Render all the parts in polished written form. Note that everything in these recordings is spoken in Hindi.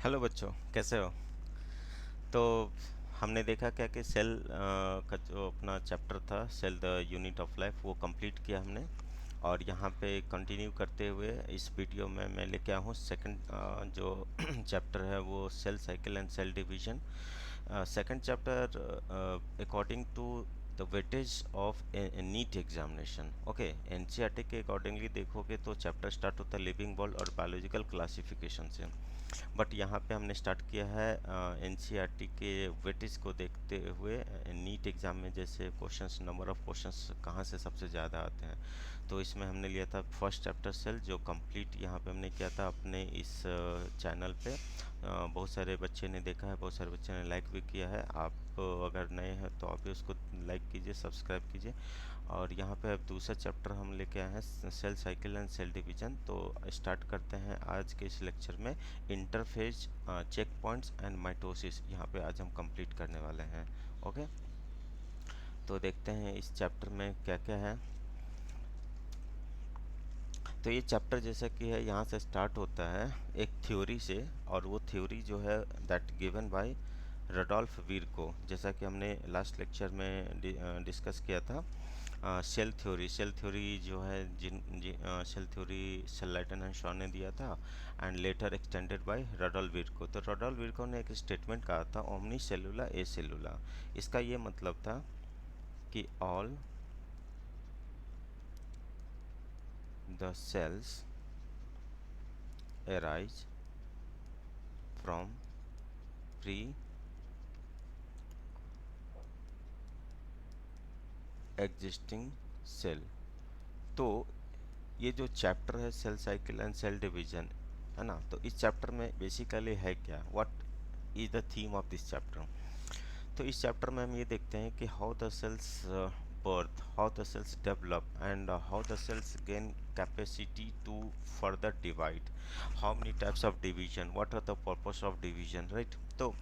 हेलो बच्चों, कैसे हो? तो हमने देखा क्या कि सेल का जो अपना चैप्टर था, cell the unit of life, वो कंप्लीट किया हमने। और यहाँ पे कंटिन्यू करते हुए इस वीडियो में मैं लेके आया हूँ सेकंड जो चैप्टर है, वो cell cycle and cell division. Second chapter according to the weightage of NEET examination. Okay, NCERT के अकॉर्डिंगली देखोगे तो चैप्टर स्टार्ट होता है लिविंग वर्ल्ड और बायोलॉजिकल क्लासिफिकेशन से। बट यहाँ पे हमने स्टार्ट किया है एनसीईआरटी के वेटेज को देखते हुए नीट एग्ज़ाम में जैसे क्वेश्चंस, नंबर ऑफ क्वेश्चंस कहाँ से सबसे ज़्यादा आते हैं। तो इसमें हमने लिया था फर्स्ट चैप्टर सेल, जो कंप्लीट यहाँ पे हमने किया था अपने इस चैनल पे। बहुत सारे बच्चे ने देखा है, बहुत सारे बच्चे ने लाइक भी किया है। आप अगर नए हैं तो आप भी उसको लाइक कीजिए, सब्सक्राइब कीजिए। और यहाँ पे अब दूसरा चैप्टर हम लेके आए हैं cell cycle and cell division. तो स्टार्ट करते हैं आज के इस लेक्चर में interphase, check points and mitosis. यहाँ पे आज हम कंप्लीट करने वाले हैं। ओके, तो देखते हैं इस चैप्टर में क्या क्या है। तो ये चैप्टर जैसा कि है, यहाँ से स्टार्ट होता है एक थ्योरी से, और वो थ्योरी जो है दैट गिवन बाय रडोल्फ वीरको, जैसा कि हमने लास्ट लेक्चर में डिस्कस किया था। सेल थ्योरी जो है, सेल थ्योरी सेल्लाइटन एंड शॉ ने दिया था, and later extended by Rudolf Virchow. तो रडोल्फ वीरको ने एक स्टेटमेंट कहा था, ओमनी सेलुला ए सेलुला। इसका ये मतलब था कि all the cells arise from pre existing cell. तो ये जो चैप्टर है cell cycle and cell division, है ना, तो इस चैप्टर में बेसिकली है क्या, what is the theme of this chapter. तो इस चैप्टर में हम ये देखते हैं कि how the cells birth, how the cells develop, and how the cells gain capacity to further divide, how many types of division, what are the purpose of division, right? तो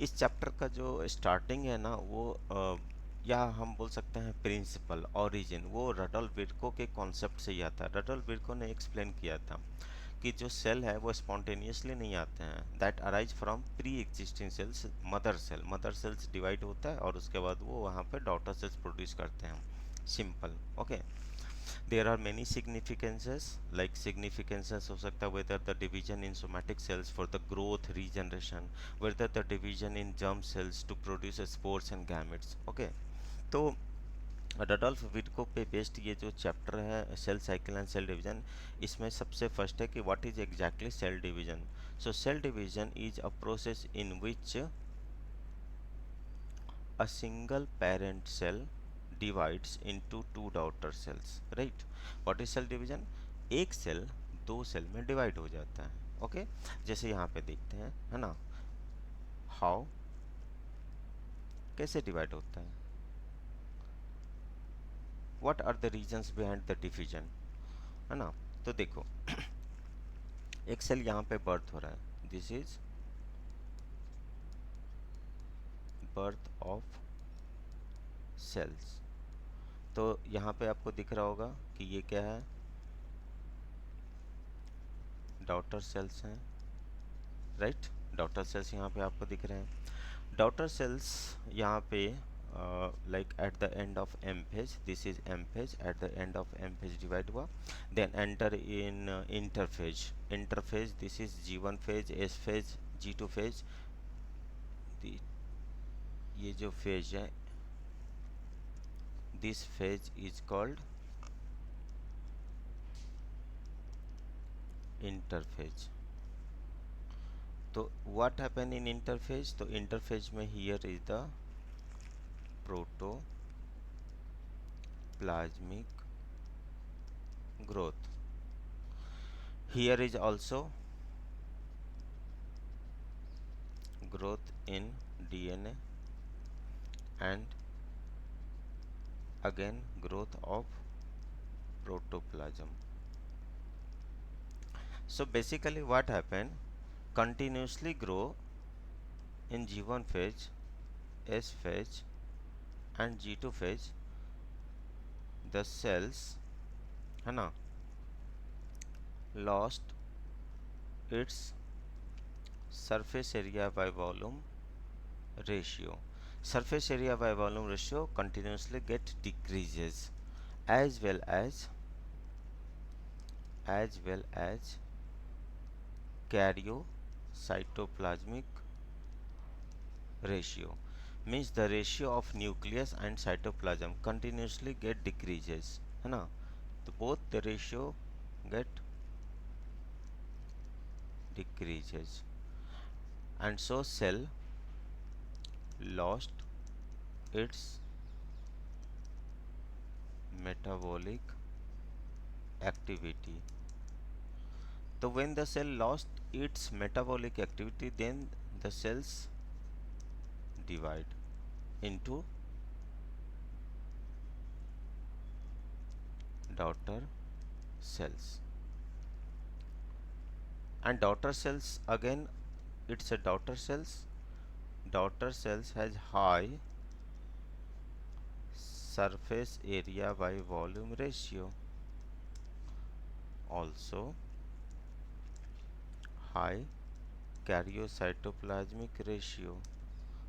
इस चैप्टर का जो स्टार्टिंग है ना, वो या हम बोल सकते हैं प्रिंसिपल ओरिजिन, वो रडोल्फ विर्को के कॉन्सेप्ट से ही आता है। रडोल्फ विर्को ने एक्सप्लेन किया था कि जो सेल है वो स्पॉन्टेनियसली नहीं आते हैं, that arise from pre existing cells, mother cells divide होता है और उसके बाद वो वहाँ पे डॉटर सेल्स प्रोड्यूस करते हैं। Simple, okay. There are many significances, like significances हो सकता है whether the division in somatic cells for the growth regeneration, whether the division in germ cells to produce spores and gametes, okay। तो रडोल्फ विडको पे बेस्ड ये जो चैप्टर है cell cycle and cell division, इसमें सबसे फर्स्ट है कि what is exactly cell division. So cell division is a process in which a single parent cell divides into two daughter cells, right? What is cell division? एक सेल दो सेल में डिवाइड हो जाता है, ओके। जैसे यहाँ पे देखते हैं, है ना, हाउ, कैसे डिवाइड होता है, what are the reasons behind the division, है ना। तो देखो, एक सेल यहाँ पे बर्थ हो रहा है, this is birth of cells. तो यहाँ पे आपको दिख रहा होगा कि ये क्या है, डॉटर सेल्स हैं, राइट। डॉटर सेल्स यहाँ पे आपको दिख रहे हैं। डॉटर सेल्स यहाँ पे like at the end of M phase, this is M phase, at the end of M phase divide हुआ, then enter in interphase. Interphase, this is G one phase, S phase, G two phase. ये जो फेज है, this phase is called interphase. तो व्हाट हैपन इन इंटरफेज, तो इंटरफेज में here is the protoplasmic growth. Here is also growth in DNA, and again growth of protoplasm. So basically what happened, continuously grow in G1 phase, S phase and G2 phase, the cells, है ना, lost its surface area by volume ratio. Surface area by volume ratio continuously get decreases as well as karyocytoplasmic ratio, means the ratio of nucleus and cytoplasm continuously get decreases, है ना. तो both the ratio get decreases and so cell lost its metabolic activity. So when the cell lost its metabolic activity, then the cells divide into daughter cells. And daughter cells, again it's a daughter cells. Daughter cells has high surface area by volume ratio, also high karyocytoplasmic ratio,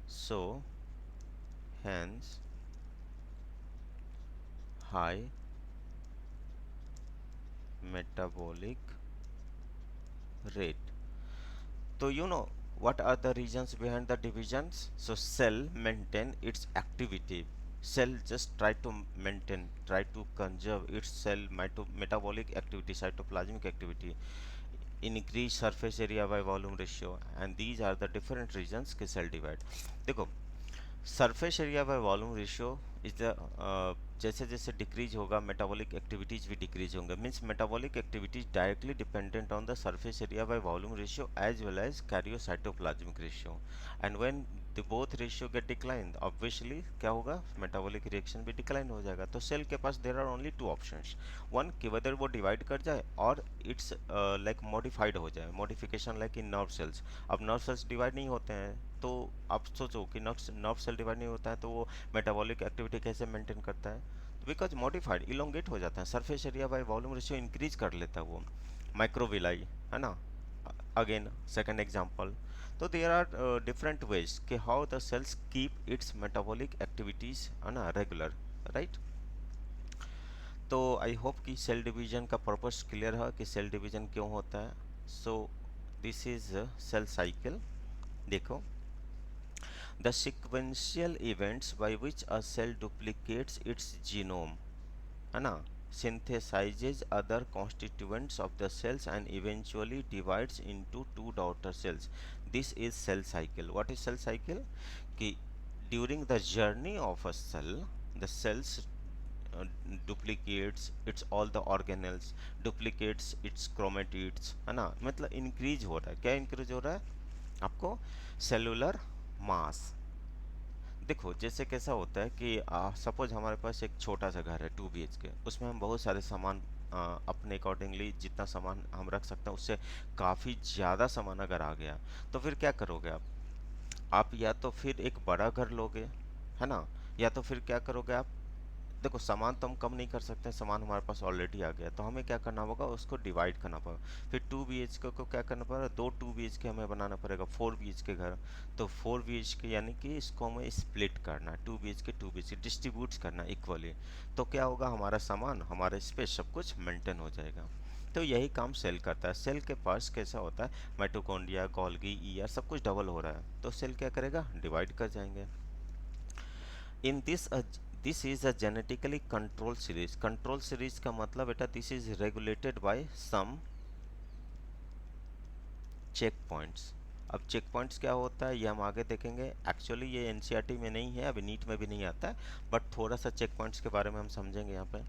so hence high metabolic rate. So you know what are the reasons behind the divisions? So cell maintain its activity. Cell just try to maintain, try to conserve its cell metabolic activity, cytoplasmic activity, increase surface area by volume ratio, and these are the different reasons कि cell divide. देखो surface area by volume ratio is the जैसे जैसे डिक्रीज होगा मेटाबॉलिक एक्टिविटीज भी डिक्रीज होंगे, means metabolic activities directly dependent on the surface area by volume ratio as well as karyocytoplasmic ratio. And when the both ratio get decline, obviously क्या होगा, मेटाबॉलिक रिएक्शन भी डिक्लाइन हो जाएगा. तो सेल के पास there are only two options, one कि वेदर वो डिवाइड कर जाए और इट्स लाइक मॉडिफाइड हो जाए, modification like in nerve cells. अब नर्व सेल्स डिवाइड नहीं होते हैं, तो आप सोचो कि नर्व सेल डिवाइड नहीं होता है तो वो मेटाबॉलिक एक्टिविटी कैसे मेंटेन करता है, तो बिकॉज मॉडिफाइड इलोंगेट हो जाता है, surface area by volume ratio increase कर लेता है वो. माइक्रोविलाई है ना, अगेन सेकंड एग्जांपल. तो देयर आर डिफरेंट वेज कि how the cells keep its metabolic activities है ना रेगुलर, राइट. तो आई होप कि सेल डिवीजन का पर्पस क्लियर है कि सेल डिवीजन क्यों होता है. So this is cell cycle. देखो, the sequential events by which a cell duplicates its genome, है ना, synthesizes other constituents of the cells and eventually divides into two daughter cells. This is cell cycle. What is cell cycle? कि during the journey of a cell, the cells duplicates its all the organelles, duplicates its chromatids, है ना, मतलब इंक्रीज हो रहा है. क्या इंक्रीज हो रहा है आपको? सेलुलर मास. देखो जैसे कैसा होता है कि सपोज हमारे पास एक छोटा सा घर है 2 BHK, उसमें हम बहुत सारे सामान अपने अकॉर्डिंगली जितना सामान हम रख सकते हैं उससे काफ़ी ज़्यादा सामान अगर आ गया तो फिर क्या करोगे आप या तो फिर एक बड़ा घर लोगे, है ना, या तो फिर क्या करोगे आप. देखो सामान तो हम कम नहीं कर सकते, सामान हमारे पास ऑलरेडी आ गया, तो हमें क्या करना होगा, उसको डिवाइड करना पड़ेगा. फिर 2 BHK को क्या करना पड़ेगा, 2 2 BHK हमें बनाना पड़ेगा 4 BHK घर. तो 4 BHK यानी कि इसको हमें स्प्लिट करना है, 2 BHK डिस्ट्रीब्यूट करना इक्वली. तो क्या होगा, हमारा सामान, हमारा स्पेस सब कुछ मेंटेन हो जाएगा. तो यही काम सेल करता है. सेल के पास कैसा होता है, माइटोकॉन्ड्रिया, गोल्गी, ईआर सब कुछ डबल हो रहा है, तो सेल क्या करेगा, डिवाइड कर जाएंगे. In this is a genetically control series. Control series का मतलब बेटा this is regulated by some check points. अब चेक पॉइंट्स क्या होता है ये हम आगे देखेंगे. एक्चुअली ये एनसीईआरटी में नहीं है, अभी नीट में भी नहीं आता है, बट थोड़ा सा चेक पॉइंट्स के बारे में हम समझेंगे यहाँ पे.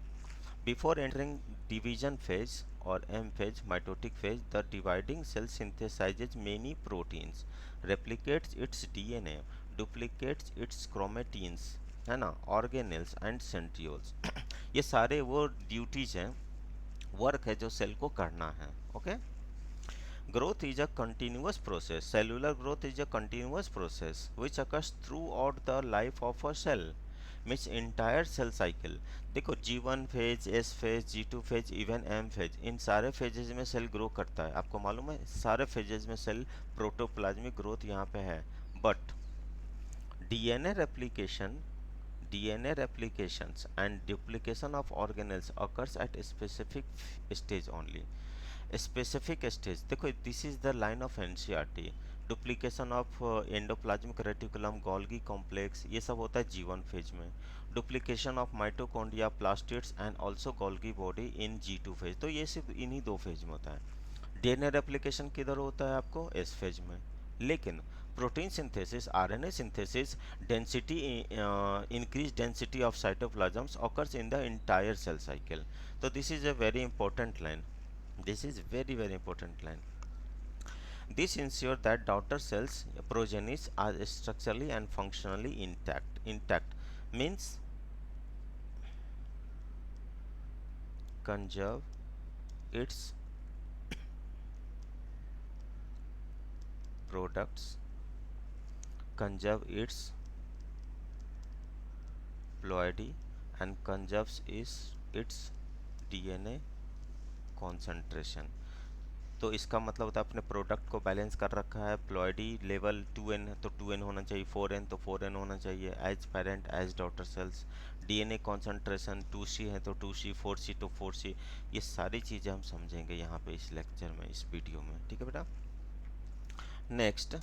बिफोर एंटरिंग डिवीजन फेज और M phase, mitotic phase, the dividing cell synthesizes many proteins, replicates its DNA, duplicates its chromatins, है ना, ऑर्गेनेल्स एंड सेंट्रियोल्स. ये सारे वो ड्यूटीज हैं, वर्क है जो सेल को करना है. Okay. Growth is a continuous process. Cellular growth is a continuous process which occurs throughout the life of a cell. Means entire cell cycle. देखो G1 phase, S phase, G2 phase, even M phase, इन सारे फेजेज में सेल ग्रो करता है। आपको मालूम है सारे फेजेज में सेल प्रोटोप्लाज्मिक ग्रोथ यहाँ पे है। But DNA replication DNA replications and duplication of organelles occurs at a specific stage only. Specific stage, देखो this is the line of NCERT. Duplication of endoplasmic reticulum, Golgi complex, ये सब होता है G1 फेज में। Duplication of mitochondria, plastids and also Golgi body in G2 phase. तो ये सिर्फ इन्हीं दो फेज में होता है। डीएनए रेप्लिकेशन किधर होता है आपको? एस फेज में। लेकिन protein synthesis, RNA synthesis, density increase density of cytoplasms occurs in the entire cell cycle. So this is a very important line. This is very important line. This ensures that daughter cells progenies are structurally and functionally intact means conserve its products, conserve its ploidy and conserves its DNA concentration. तो इसका मतलब होता है अपने प्रोडक्ट को बैलेंस कर रखा है। प्लॉइडी लेवल 2n है तो 2n होना चाहिए, 4n तो 4n होना चाहिए, as parent as daughter cells. DNA concentration 2c है तो 2c, 4c तो 4c। ये सारी चीज़ें हम समझेंगे यहाँ पे इस लेक्चर में, इस वीडियो में, ठीक है बेटा। नेक्स्ट,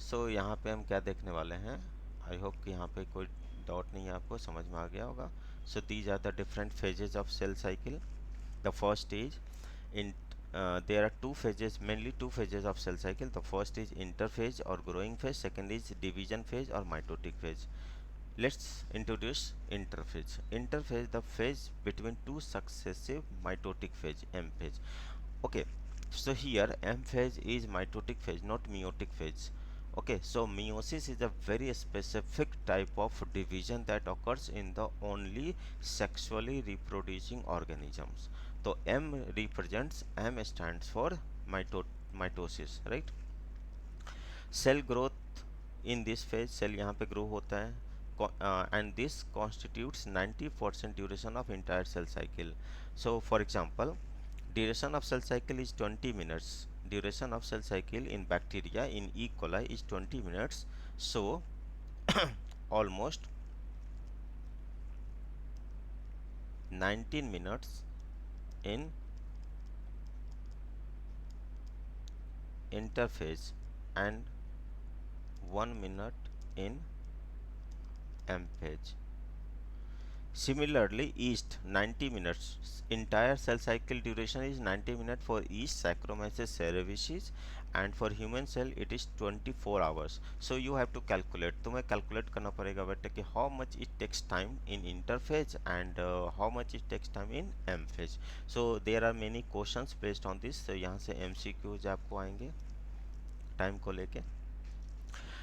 सो यहाँ पे हम क्या देखने वाले हैं? आई होप कि यहाँ पे कोई डाउट नहीं है, आपको समझ में आ गया होगा। So these are the different phases of cell cycle. The first is in there are two phases, mainly two phases of cell cycle. The first is interphase or growing phase, second is division phase or mitotic phase. Let's introduce interphase. Interphase, the phase between two successive mitotic phase, M phase. Okay, so here M phase is mitotic phase, not meiotic phase. Okay, so meiosis is a very specific type of division that occurs in the only sexually reproducing organisms. So M represents, M stands for mitosis, right? Cell growth in this phase, cell यहाँ पे grow होता है, and this constitutes 90% duration of entire cell cycle. So for example, duration of cell cycle is 20 minutes. Duration of cell cycle in bacteria in E. coli is 20 minutes. So almost 19 minutes in interphase and 1 minute in M phase. Similarly, yeast 90 minutes. Entire cell cycle duration is 90 minutes for yeast, Saccharomyces cerevisiae, and for human cell it is 24 hours. So you have to calculate. तुम्हें calculate करना पड़ेगा बेटा कि how much it takes time in interphase and how much it takes time in M phase. So there are many questions based on this. So यहाँ से MCQs आपको आएंगे टाइम को लेके।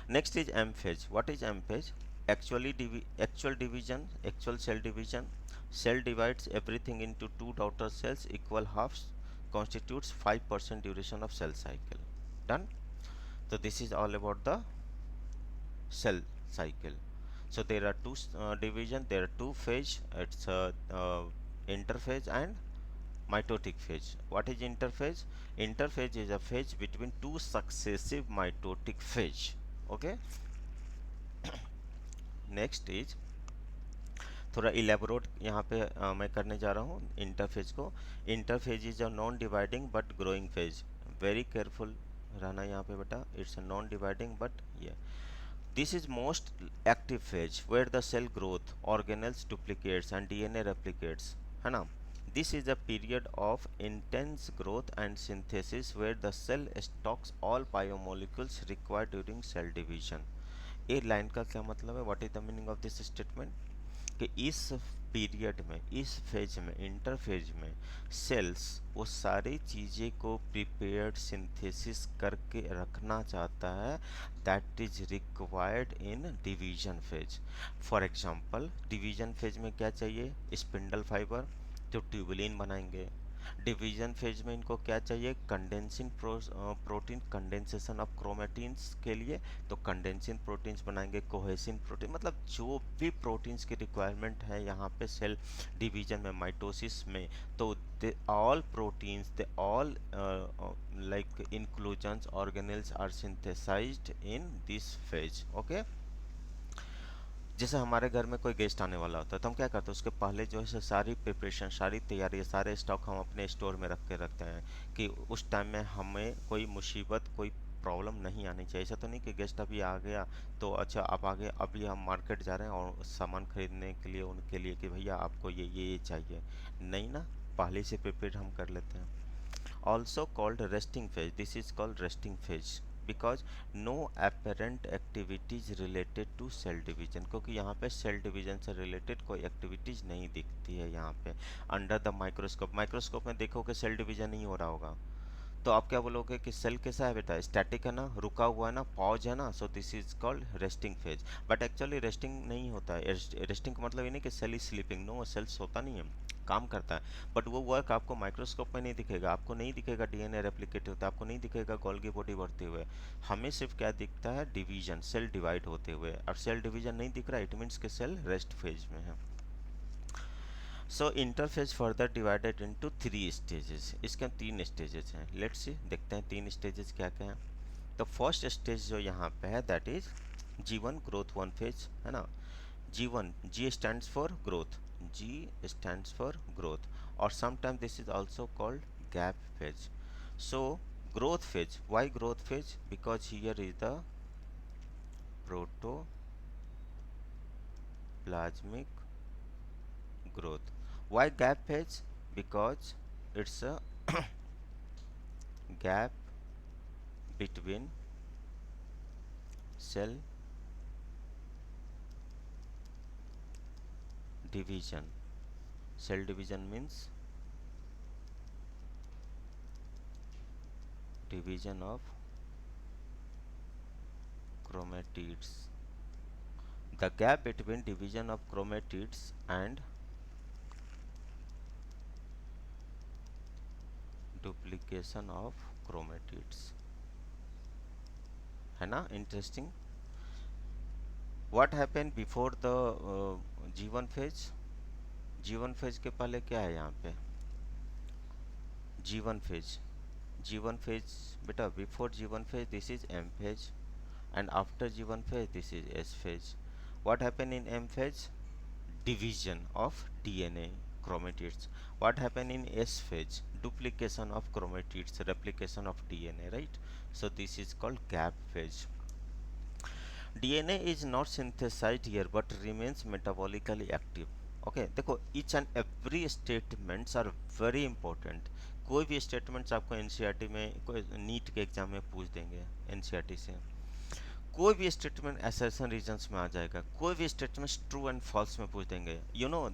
Next is M phase. What is M phase? Actual division, actual cell division. Cell divides everything into two daughter cells, equal halves, constitutes 5% duration of cell cycle. Done. So this is all about the cell cycle. So there are two division, there are two phase. It's interphase and mitotic phase. What is interphase? Interphase is a phase between two successive mitotic phase. Okay. Next is थोड़ा इलेबोरेट यहाँ पे मैं करने जा रहा हूँ इंटरफेज को। Interphase is a non dividing but growing phase. Very careful रहना यहाँ पे बेटा। It's a non dividing but ये this is most active phase where the cell growth, organelles duplicates and DNA replicates, है ना। This is a period of intense growth and synthesis where the cell stocks all biomolecules required during cell division. ये लाइन का क्या मतलब है? What is the meaning of this statement? कि इस पीरियड में, इस फेज में, इंटरफेज में सेल्स वो सारी चीज़ें को प्रिपेयर्ड सिंथेसिस करके रखना चाहता है that is required in division phase. For example division phase में क्या चाहिए? स्पिंडल फाइबर, तो ट्यूबुलिन बनाएंगे। डिवीजन फेज में इनको क्या चाहिए, condensing protein, condensation of chromatins के लिए, तो कंडेंसिंग प्रोटीन्स बनाएंगे, कोहेसिन प्रोटीन, मतलब जो भी प्रोटीन्स की रिक्वायरमेंट है यहाँ पे सेल डिवीजन में, माइटोसिस में, तो they all proteins, they all like inclusions organelles are synthesized in this phase. Okay, जैसे हमारे घर में कोई गेस्ट आने वाला होता है तो हम क्या करते हैं, उसके पहले जो है सारी प्रिपरेशन, सारी तैयारी, सारे स्टॉक हम अपने स्टोर में रख के रखते हैं कि उस टाइम में हमें कोई मुसीबत, कोई प्रॉब्लम नहीं आनी चाहिए। ऐसा तो नहीं कि गेस्ट अभी आ गया तो अच्छा अब आ गए, अभी हम मार्केट जा रहे हैं और सामान खरीदने के लिए उनके लिए कि भैया आपको ये चाहिए, नहीं ना, पहले से प्रिपेयर हम कर लेते हैं। Also called resting phase, this is called resting phase because no apparent activities related to cell division, क्योंकि यहाँ पे सेल डिवीजन से रिलेटेड कोई एक्टिविटीज नहीं दिखती है यहाँ पे अंडर द माइक्रोस्कोप। माइक्रोस्कोप में देखोगे सेल डिवीजन नहीं हो रहा होगा, तो आप क्या बोलोगे कि सेल कैसा है बेटा, स्टैटिक है ना, रुका हुआ है ना, पॉज है ना, so this is called resting phase. But actually resting नहीं होता है, रेस्टिंग का मतलब ये नहीं कि cell is sleeping, no, cell सोता नहीं है, काम करता है, बट वो वर्क आपको माइक्रोस्कोप में नहीं दिखेगा, आपको नहीं दिखेगा डीएनए रेप्लिकेट होता है, आपको नहीं दिखेगा गोल्गी बॉडी बढ़ते हुए, हमें सिर्फ क्या दिखता है, डिवीजन, सेल डिवाइड होते हुए। और सेल डिवीजन नहीं दिख रहा, इट मीन्स कि सेल रेस्ट फेज में है। So interphase further divided into three stages, इसके तीन स्टेजेस हैं, लेट्स सी, देखते हैं तीन स्टेजेस क्या क्या हैं। तो फर्स्ट स्टेज जो यहाँ पे है that is G1 growth one phase, है ना, G1, G stands for growth, G stands for growth, or sometimes this is also called gap phase. So growth phase, why growth phase, because here is the protoplasmic growth. Why gap phase, because it's a gap between cell division. Cell division means division of chromatids. The gap between division of chromatids and duplication of chromatids, है ना, interesting. What happen before the G1 phase, G1 phase के पहले क्या है यहाँ पे, G1 फेज, G1 फेज बेटा, before G1 phase this is M phase, and after G1 phase this is S phase. What happen in M phase, division of DNA chromatids. What happen in S phase, duplication of chromatids, replication of DNA, right? So this is called gap phase. DNA is not synthesized here but remains metabolically active. Okay देखो, each and every statements are very important. कोई भी स्टेटमेंट्स आपको एनसीईआरटी में, कोई नीट के एग्जाम में पूछ देंगे एनसीईआरटी से, कोई भी स्टेटमेंट असर्शन रीजंस में आ जाएगा, कोई भी स्टेटमेंट ट्रू एंड फॉल्स में पूछ देंगे। You know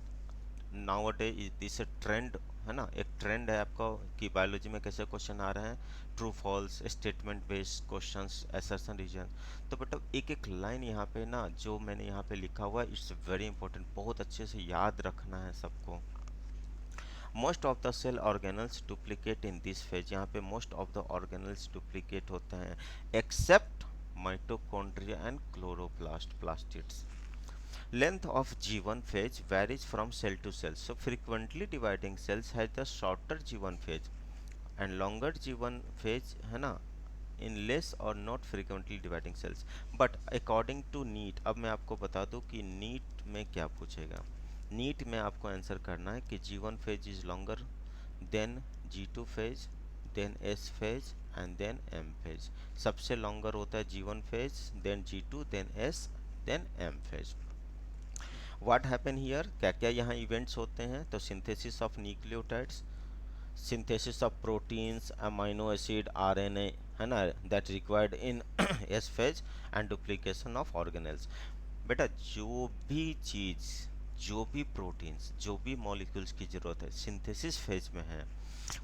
now day this trend, है ना, एक ट्रेंड है आपको कि बायोलॉजी में कैसे क्वेश्चन आ रहे हैं, true false, statement based questions, assertion reason. तो बेटा एक एक लाइन यहाँ पे ना जो मैंने यहाँ पे लिखा हुआ है, इट्स वेरी इंपॉर्टेंट, बहुत अच्छे से याद रखना है सबको। Most of the cell organelles duplicate in this phase, यहाँ पे most of the organelles duplicate होते हैं except mitochondria and chloroplast plastids. Length of G1 phase varies from cell to cell. So frequently dividing cells has the shorter G1 phase and longer G1 phase, है ना, in less or not frequently dividing cells. But according to NEET, अब मैं आपको बता दूं कि NEET में क्या पूछेगा। NEET में आपको आंसर करना है कि G1 phase is longer then G2 phase, then S phase and then M phase. सबसे longer होता है G1 phase, then G2, then S, then M phase. What happen here, क्या क्या यहाँ events होते हैं, तो synthesis of nucleotides, synthesis of proteins, amino acid, RNA, है ना, that required in S phase and duplication of organelles. बेटा जो भी चीज़, जो भी प्रोटीन्स, जो भी मॉलिक्यूल्स की ज़रूरत है सिंथेसिस फेज में है,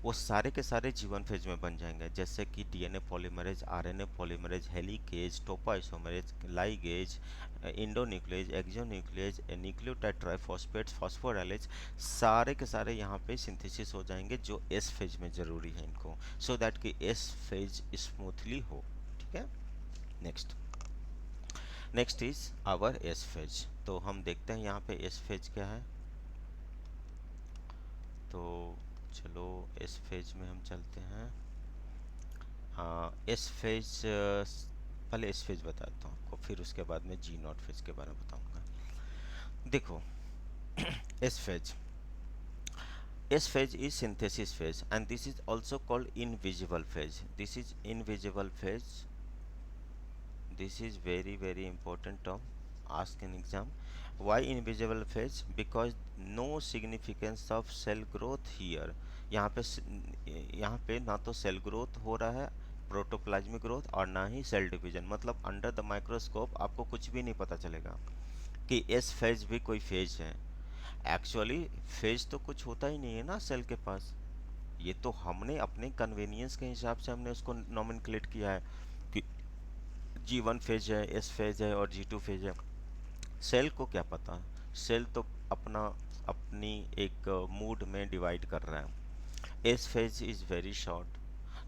वो सारे के सारे जीवन फेज में बन जाएंगे, जैसे कि DNA polymerase, RNA polymerase, helicase, topoisomerase, ligase, endonuclease, exonuclease, nucleotide triphosphates, phosphorylase, सारे के सारे यहाँ पे सिंथेसिस हो जाएंगे जो एस फेज में जरूरी है इनको, सो दैट कि एस फेज स्मूथली हो। ठीक है। Next, next is our S phase. तो हम देखते हैं यहाँ पे एस फेज क्या है। तो चलो एस फेज में हम चलते हैं। एस फेज, पहले एस फेज बताता हूँ आपको, फिर उसके बाद में जी नॉट फेज के बारे में बताऊंगा। देखो, S phase, S phase is synthesis phase and this is also called invisible phase. This is invisible phase. This is very very important term, ask in exam. Why invisible phase? Because no significance of cell growth here. यहाँ पे यहाँ पे ना तो सेल ग्रोथ हो रहा है, प्रोटोप्लाज्मिक ग्रोथ, और ना ही सेल डिवीजन। मतलब अंडर द माइक्रोस्कोप आपको कुछ भी नहीं पता चलेगा कि एस फेज भी कोई फेज है। एक्चुअली फेज तो कुछ होता ही नहीं है ना सेल के पास, ये तो हमने अपने कन्वीनियंस के हिसाब से हमने उसको नॉमेनक्लेट किया है कि जी वन फेज है, एस फेज है और जी टू फेज है। सेल को क्या पता, सेल तो अपना अपनी एक मूड में डिवाइड कर रहा है। S phase is very short,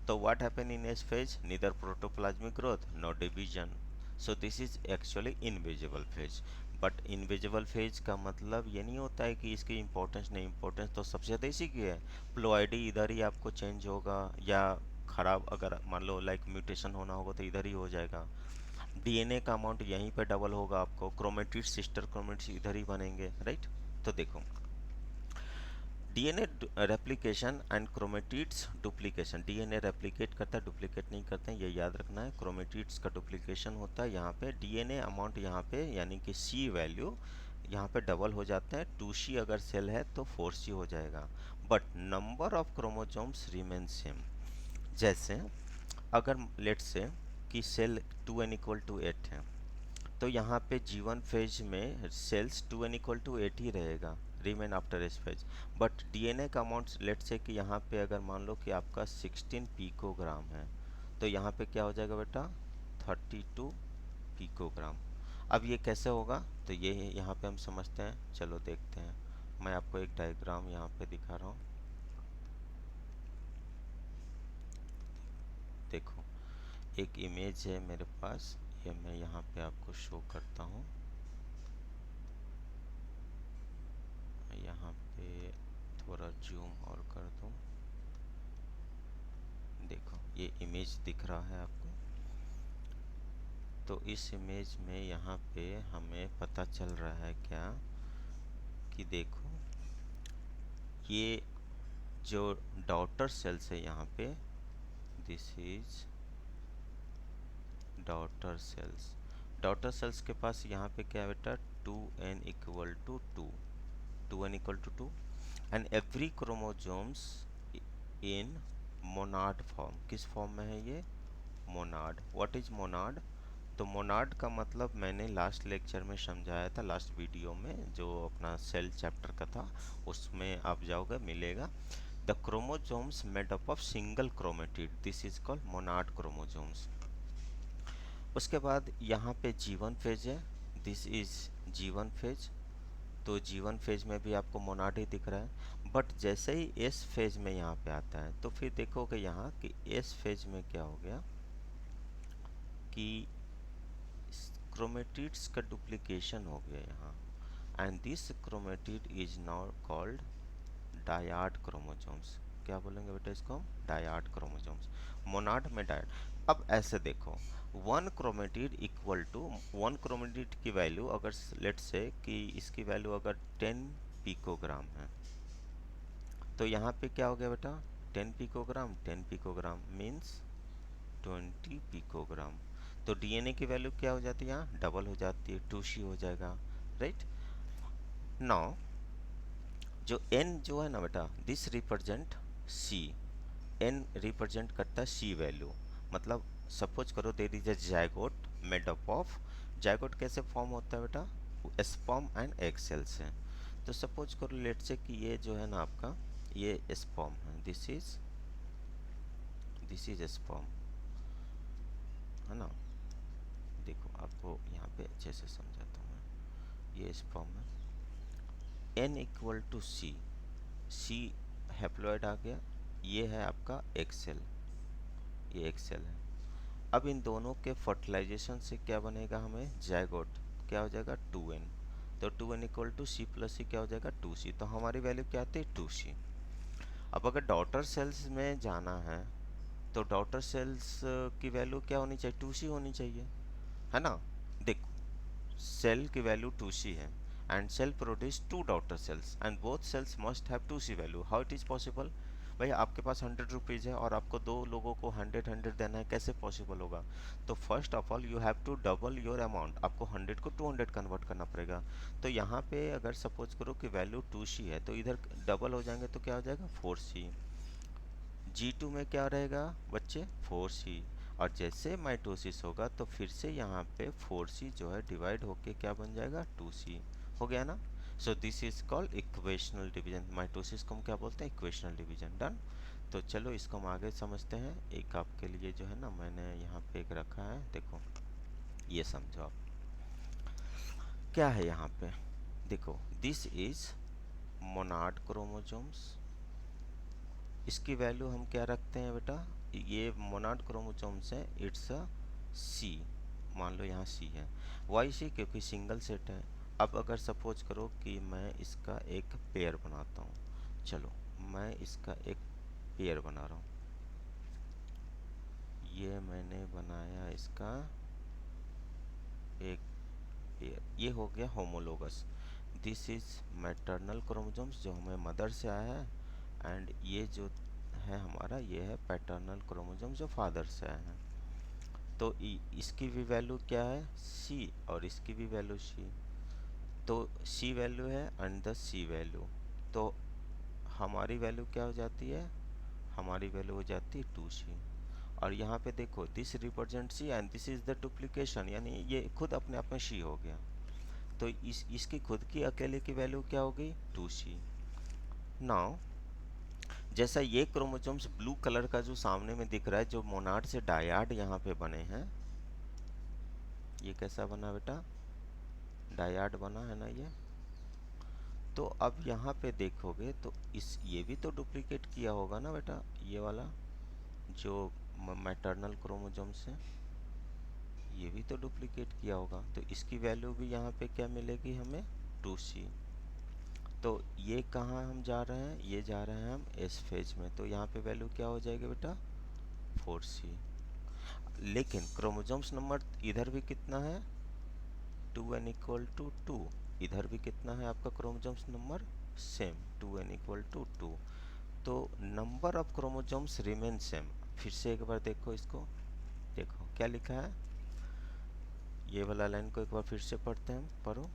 तो what happen in S phase? Neither protoplasmic growth no division, so this is actually invisible phase. But invisible phase का मतलब ये नहीं होता है कि इसकी इंपॉर्टेंस नहीं, इंपॉर्टेंस तो सबसे ज़्यादा इसी की है। प्लोइडी इधर ही आपको चेंज होगा, या खराब अगर मान लो लाइक म्यूटेशन होना होगा तो इधर ही हो जाएगा। डीएनए का अमाउंट यहीं पे डबल होगा, आपको क्रोमेटिड्स, सिस्टर क्रोमेटिड्स इधर ही बनेंगे, राइट। तो देखो, DNA replication and chromatids duplication. DNA replicate करता है, डुप्लीकेट नहीं करते हैं, ये याद रखना है। क्रोमेटिड्स का डुप्लीकेशन होता है यहाँ पे। डीएनए अमाउंट यहाँ पे यानी कि सी वैल्यू यहाँ पे डबल हो जाता है। 2C अगर सेल है तो 4C हो जाएगा, but number of chromosomes remain same. जैसे अगर लेट से कि सेल 2n = 8 है, तो यहाँ पे जीवन फेज में सेल्स 2n = 8 ही रहेगा, remain after S phase. But DNA का अमाउंट लेट से कि यहाँ पे अगर मान लो कि आपका 16 पिकोग्राम है, तो यहाँ पे क्या हो जाएगा बेटा? 32 पिकोग्राम। अब ये कैसे होगा? तो ये यहाँ पे हम समझते हैं, चलो देखते हैं। मैं आपको एक डायग्राम यहाँ पे दिखा रहा हूँ, देखो एक इमेज है मेरे पास, ये मैं यहाँ पे आपको शो करता हूँ। यहाँ पे थोड़ा जूम और कर दूँ, देखो ये इमेज दिख रहा है आपको। तो इस इमेज में यहाँ पे हमें पता चल रहा है क्या कि देखो, ये जो डॉटर सेल्स है यहाँ पे, this is daughter cells. Daughter cells के पास यहाँ पे क्या है बेटा? 2n = 2, 2n = 2, and every chromosomes in Monod form. किस फॉर्म में है ये? मोनाड। What is Monod? तो मोनाड का मतलब मैंने लास्ट लेक्चर में समझाया था, लास्ट वीडियो में जो अपना सेल चैप्टर का था, उसमें आप जाओगे मिलेगा। The chromosomes made up of single chromatid, this is called Monod chromosomes. उसके बाद यहाँ पे जीवन फेज है, दिस इज जीवन फेज। तो जीवन फेज में भी आपको मोनाड ही दिख रहा है। बट जैसे ही एस फेज में यहाँ पे आता है, तो फिर देखोगे यहाँ कि एस फेज में क्या हो गया कि क्रोमेटिड्स का डुप्लीकेशन हो गया यहाँ, and this chromatid is now called dyad chromosomes. क्या बोलेंगे बेटा इसको? Dyad chromosomes. मोनाड में डायड। अब ऐसे देखो, one chromatid equal to, one chromatid की वैल्यू अगर लेट से कि इसकी वैल्यू अगर 10 पिकोग्राम है, तो यहाँ पे क्या हो गया बेटा? 10 पिकोग्राम, 10 पिकोग्राम मीन्स 20 पिकोग्राम। तो डीएनए की वैल्यू क्या हो जाती है? यहाँ डबल हो जाती है, 2C हो जाएगा, राइट। नाउ जो n जो है ना बेटा, this represent C, n represent करता है C वैल्यू। मतलब सपोज करो there is a zygote made up of, zygote कैसे फॉर्म होता है बेटा? स्पर्म एंड एग सेल से। तो सपोज करो लेट से कि ये जो है ना आपका, ये स्पर्म है, दिस इज स्पर्म, है ना। देखो आपको यहाँ पे अच्छे से समझाता हूँ मैं। ये स्पर्म है, n equal to C, C haploid आ गया, ये है आपका एक्सेल, ये एक्सेल है। अब इन दोनों के फर्टिलाइजेशन से क्या बनेगा, हमें जायगोट क्या हो जाएगा 2n, तो 2n equal to C plus C क्या हो जाएगा 2c, तो हमारी वैल्यू क्या आती है 2c। अब अगर डॉटर सेल्स में जाना है तो डॉटर सेल्स की वैल्यू क्या होनी चाहिए 2c होनी चाहिए, है ना। देखो सेल की वैल्यू 2c है and cell produce two daughter cells and both cells must have 2c value, how it is possible. भाई आपके पास 100 रुपीज़ है और आपको दो लोगों को 100 देना है, कैसे पॉसिबल होगा। तो first of all you have to double your amount, आपको 100 को 200 कन्वर्ट करना पड़ेगा। तो यहाँ पे अगर सपोज करो कि वैल्यू 2c है तो इधर डबल हो जाएंगे तो क्या हो जाएगा 4c। G2 में क्या रहेगा बच्चे 4c, और जैसे माइटोसिस होगा तो फिर से यहाँ पे 4c जो है डिवाइड होके क्या बन जाएगा 2c, हो गया ना। So this is called equational division, mitosis को हम क्या बोलते हैं इक्वेशनल डिवीजन, डन। तो चलो इसको हम आगे समझते हैं। एक आपके लिए जो है ना मैंने यहाँ पे एक रखा है, देखो ये समझो आप क्या है यहाँ पे। देखो दिस इज मोनाड क्रोमोसोम्स, इसकी वैल्यू हम क्या रखते हैं बेटा, ये मोनाड क्रोमोसोम्स है, इट्स अ सी, मान लो यहाँ सी है, वाई सी क्योंकि सिंगल सेट है। अब अगर सपोज करो कि मैं इसका एक पेयर बनाता हूँ, चलो मैं इसका एक पेयर बना रहा हूँ, ये मैंने बनाया इसका एक पेयर, ये हो गया homologous. This is maternal chromosomes जो हमें मदर से आया है, एंड ये जो है हमारा ये है पैटर्नल क्रोमोसोम्स जो फादर से आया है। तो इसकी भी वैल्यू क्या है सी और इसकी भी वैल्यू सी, तो सी वैल्यू है एंड द सी वैल्यू, तो हमारी वैल्यू क्या हो जाती है, हमारी वैल्यू हो जाती है 2c। और यहाँ पे देखो this represent C and this is the duplication, यानी ये खुद अपने आप में सी हो गया, तो इसकी खुद की अकेले की वैल्यू क्या हो गई 2c। नाउ जैसा ये क्रोमोसोम्स ब्लू कलर का जो सामने में दिख रहा है, जो मोनाड से डायाड यहाँ पे बने हैं, ये कैसा बना बेटा डायाड बना है ना ये। तो अब यहाँ पे देखोगे तो इस ये भी तो डुप्लीकेट किया होगा ना बेटा, ये वाला जो मैटरनल क्रोमोसोम्स है ये भी तो डुप्लीकेट किया होगा, तो इसकी वैल्यू भी यहाँ पे क्या मिलेगी हमें 2c। तो ये कहाँ हम जा रहे हैं, ये जा रहे हैं हम एस फेज में, तो यहाँ पे वैल्यू क्या हो जाएगी बेटा 4c। लेकिन क्रोमोसोम्स नंबर इधर भी कितना है 2n इक्वल टू 2, इधर भी कितना है आपका chromosomes number same 2n equal to 2, तो number of chromosomes remain same. फिर से एक बार देखो इसको, देखो क्या लिखा है, ये वाला लाइन को एक बार फिर से पढ़ते हैं, हम पढ़ो।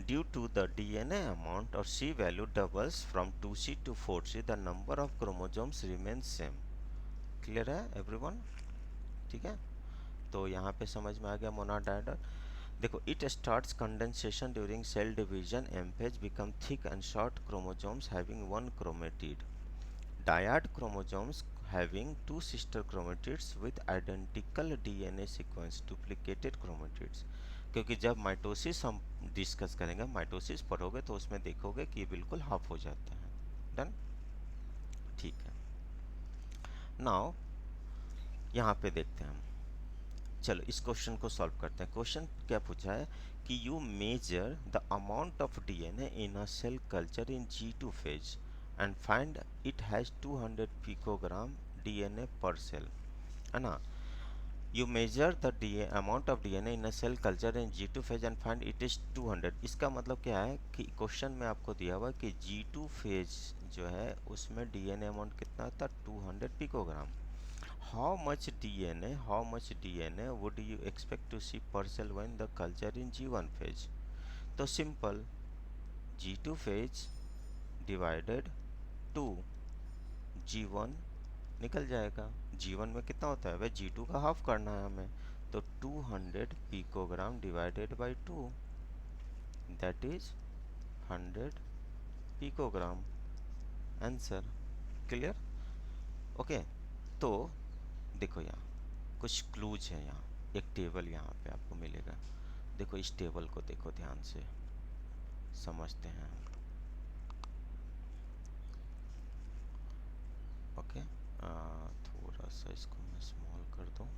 Due to the DNA amount और C value doubles from 2c to 4c the number of chromosomes remain same. Clear है एवरीवन, ठीक है। तो यहाँ पे समझ में आ गया मोनोडाइडर। देखो it starts condensation during cell division, M phase become thick and short chromosomes having one chromatid, dyad chromosomes having two sister chromatids with identical DNA sequence, duplicated chromatids। क्योंकि जब माइटोसिस हम डिस्कस करेंगे, माइटोसिस पढ़ोगे तो उसमें देखोगे कि बिल्कुल हाफ हो जाता है, डन, ठीक है। नाउ यहाँ पे देखते हैं हम, चलो इस क्वेश्चन को सॉल्व करते हैं। क्वेश्चन क्या पूछा है कि you measure the amount of DNA in a cell culture इन G2 phase and find it has 200 picogram DNA per cell, है ना। You measure the amount of DNA in a cell culture इन G2 phase and find it is 200। इसका मतलब क्या है कि क्वेश्चन में आपको दिया हुआ कि G2 फेज जो है उसमें डीएनए अमाउंट कितना था 200 picogram. How much DNA would you expect to see per cell when the culture in G1 phase? तो simple G2 phase divided 2 G1 निकल जाएगा। G1 में कितना होता है भाई, G2 का हाफ करना है हमें, तो 200 picogram divided by 2 that is 100 picogram, answer. Clear? Okay. तो देखो यहाँ कुछ क्लूज है, यहाँ एक टेबल यहाँ पे आपको मिलेगा। देखो इस टेबल को देखो ध्यान से, समझते हैं। ओके, थोड़ा सा इसको मैं स्मॉल कर दूँ।